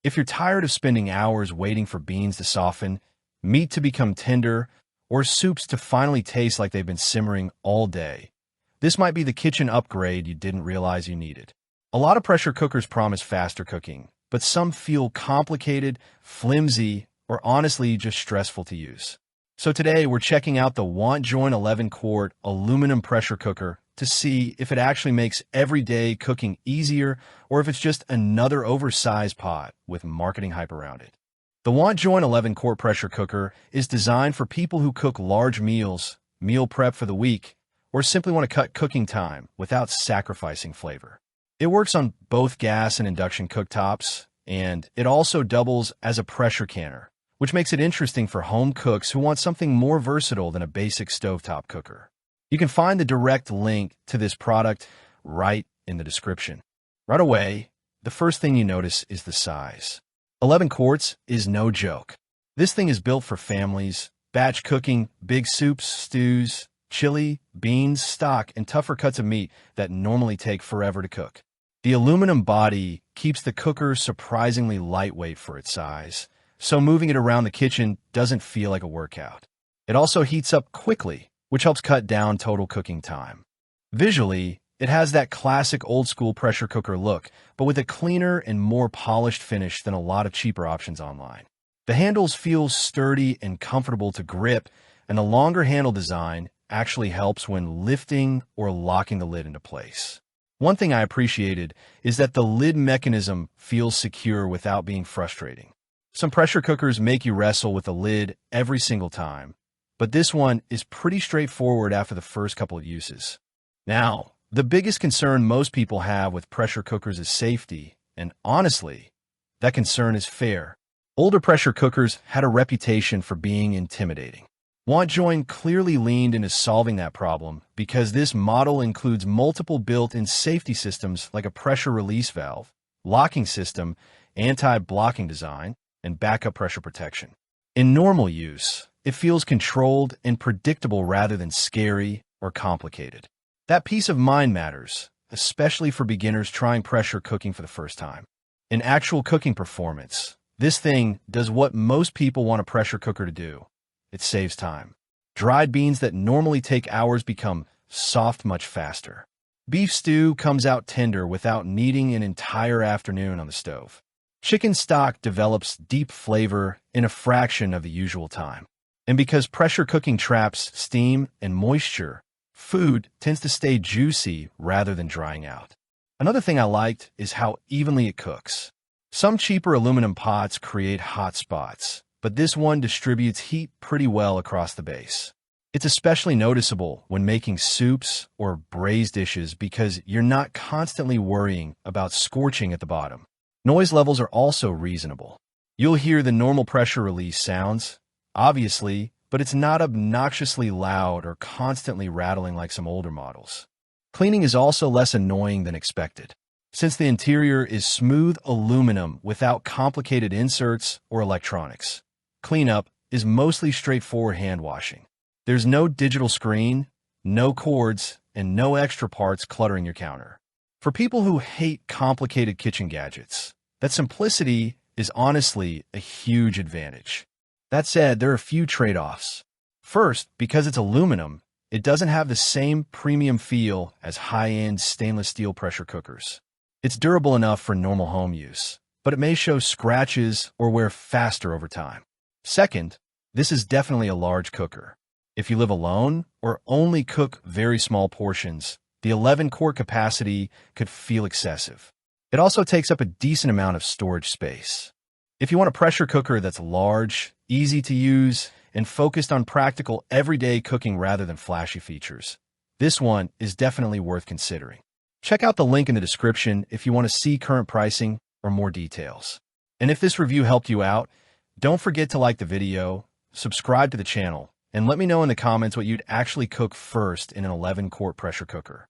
If you're tired of spending hours waiting for beans to soften, meat to become tender, or soups to finally taste like they've been simmering all day, this might be the kitchen upgrade you didn't realize you needed. A lot of pressure cookers promise faster cooking, but some feel complicated, flimsy, or honestly just stressful to use. So today we're checking out the WantJoin 11Qt aluminum pressure cooker to see if it actually makes everyday cooking easier or if it's just another oversized pot with marketing hype around it. The WantJoin 11Qt pressure cooker is designed for people who cook large meals, meal prep for the week, or simply want to cut cooking time without sacrificing flavor. It works on both gas and induction cooktops, and it also doubles as a pressure canner, which makes it interesting for home cooks who want something more versatile than a basic stovetop cooker. You can find the direct link to this product right in the description. Right away, the first thing you notice is the size. 11 quarts is no joke. This thing is built for families, batch cooking, big soups, stews, chili, beans, stock, and tougher cuts of meat that normally take forever to cook. The aluminum body keeps the cooker surprisingly lightweight for its size, so moving it around the kitchen doesn't feel like a workout. It also heats up quickly, which helps cut down total cooking time. Visually, it has that classic old-school pressure cooker look, but with a cleaner and more polished finish than a lot of cheaper options online. The handles feel sturdy and comfortable to grip, and the longer handle design actually helps when lifting or locking the lid into place. One thing I appreciated is that the lid mechanism feels secure without being frustrating. Some pressure cookers make you wrestle with the lid every single time, but this one is pretty straightforward after the first couple of uses. Now, the biggest concern most people have with pressure cookers is safety, and honestly, that concern is fair. Older pressure cookers had a reputation for being intimidating. WantJoin clearly leaned into solving that problem because this model includes multiple built-in safety systems like a pressure release valve, locking system, anti-blocking design, and backup pressure protection. In normal use, it feels controlled and predictable rather than scary or complicated. That peace of mind matters, especially for beginners trying pressure cooking for the first time. In actual cooking performance, this thing does what most people want a pressure cooker to do. It saves time. Dried beans that normally take hours become soft much faster. Beef stew comes out tender without needing an entire afternoon on the stove. Chicken stock develops deep flavor in a fraction of the usual time. And because pressure cooking traps steam and moisture, food tends to stay juicy rather than drying out. Another thing I liked is how evenly it cooks. Some cheaper aluminum pots create hot spots, but this one distributes heat pretty well across the base. It's especially noticeable when making soups or braised dishes because you're not constantly worrying about scorching at the bottom. Noise levels are also reasonable. You'll hear the normal pressure release sounds, obviously, but it's not obnoxiously loud or constantly rattling like some older models. Cleaning is also less annoying than expected, since the interior is smooth aluminum without complicated inserts or electronics. Cleanup is mostly straightforward hand washing. There's no digital screen, no cords, and no extra parts cluttering your counter. For people who hate complicated kitchen gadgets, that simplicity is honestly a huge advantage. That said, there are a few trade-offs. First, because it's aluminum, it doesn't have the same premium feel as high-end stainless steel pressure cookers. It's durable enough for normal home use, but it may show scratches or wear faster over time. Second, this is definitely a large cooker. If you live alone or only cook very small portions, the 11-quart capacity could feel excessive. It also takes up a decent amount of storage space. If you want a pressure cooker that's large, easy to use, and focused on practical everyday cooking rather than flashy features, this one is definitely worth considering. Check out the link in the description if you want to see current pricing or more details. And if this review helped you out, don't forget to like the video, subscribe to the channel, and let me know in the comments what you'd actually cook first in an 11-quart pressure cooker.